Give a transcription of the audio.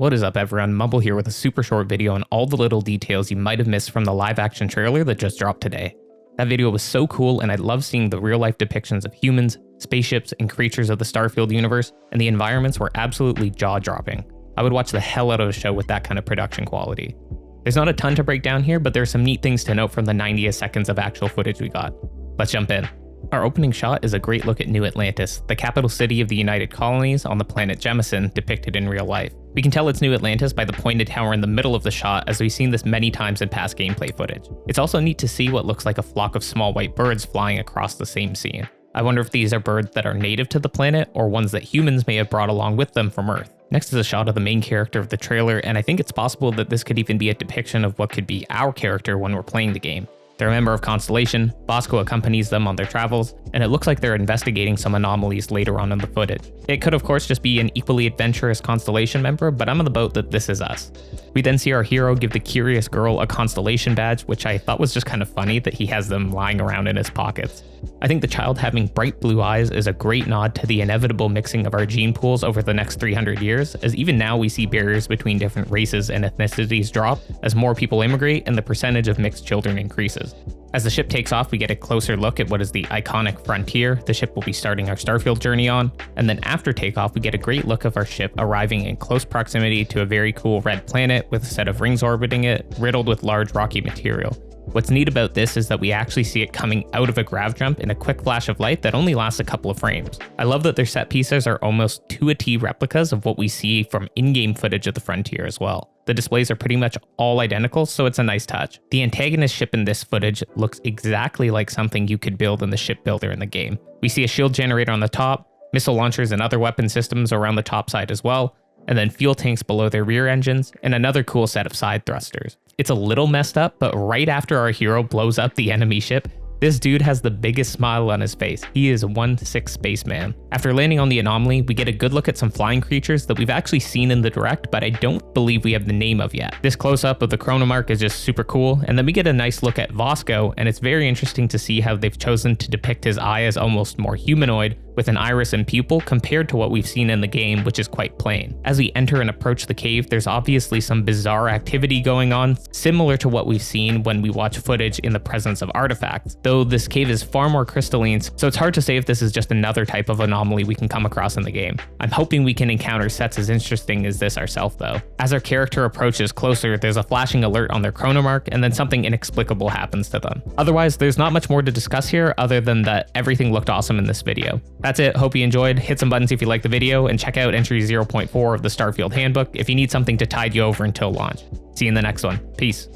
What is up everyone, Mumble here with a super short video on all the little details you might have missed from the live action trailer that just dropped today. That video was so cool and I love seeing the real life depictions of humans, spaceships, and creatures of the Starfield universe, and the environments were absolutely jaw-dropping. I would watch the hell out of a show with that kind of production quality. There's not a ton to break down here, but there are some neat things to note from the 90 seconds of actual footage we got. Let's jump in. Our opening shot is a great look at New Atlantis, the capital city of the United Colonies on the planet Jemison, depicted in real life. We can tell it's New Atlantis by the pointed tower in the middle of the shot, as we've seen this many times in past gameplay footage. It's also neat to see what looks like a flock of small white birds flying across the same scene. I wonder if these are birds that are native to the planet, or ones that humans may have brought along with them from Earth. Next is a shot of the main character of the trailer, and I think it's possible that this could even be a depiction of what could be our character when we're playing the game. They're a member of Constellation, Bosco accompanies them on their travels, and it looks like they're investigating some anomalies later on in the footage. It could of course just be an equally adventurous Constellation member, but I'm on the boat that this is us. We then see our hero give the curious girl a Constellation badge, which I thought was just kind of funny that he has them lying around in his pockets. I think the child having bright blue eyes is a great nod to the inevitable mixing of our gene pools over the next 300 years, as even now we see barriers between different races and ethnicities drop as more people immigrate and the percentage of mixed children increases. As the ship takes off, we get a closer look at what is the iconic frontier the ship will be starting our Starfield journey on, and then after takeoff we get a great look of our ship arriving in close proximity to a very cool red planet with a set of rings orbiting it, riddled with large rocky material. What's neat about this is that we actually see it coming out of a grav jump in a quick flash of light that only lasts a couple of frames. I love that their set pieces are almost to a T replicas of what we see from in-game footage of the frontier as well. The displays are pretty much all identical, so it's a nice touch. The antagonist ship in this footage looks exactly like something you could build in the ship builder in the game. We see a shield generator on the top, missile launchers and other weapon systems around the top side as well, and then fuel tanks below their rear engines, and another cool set of side thrusters. It's a little messed up, but right after our hero blows up the enemy ship, this dude has the biggest smile on his face. He is one sick spaceman. After landing on the anomaly, we get a good look at some flying creatures that we've actually seen in the direct, but I don't believe we have the name of yet. This close-up of the chronomark is just super cool, and then we get a nice look at Bosco, and it's very interesting to see how they've chosen to depict his eye as almost more humanoid, with an iris and pupil compared to what we've seen in the game, which is quite plain. As we enter and approach the cave, there's obviously some bizarre activity going on, similar to what we've seen when we watch footage in the presence of artifacts, though this cave is far more crystalline, so it's hard to say if this is just another type of anomaly we can come across in the game. I'm hoping we can encounter sets as interesting as this ourselves though. As our character approaches closer, there's a flashing alert on their chronomark, and then something inexplicable happens to them. Otherwise, there's not much more to discuss here other than that everything looked awesome in this video. That's it, hope you enjoyed, hit some buttons if you liked the video, and check out entry 0.4 of the Starfield Handbook if you need something to tide you over until launch. See you in the next one, peace.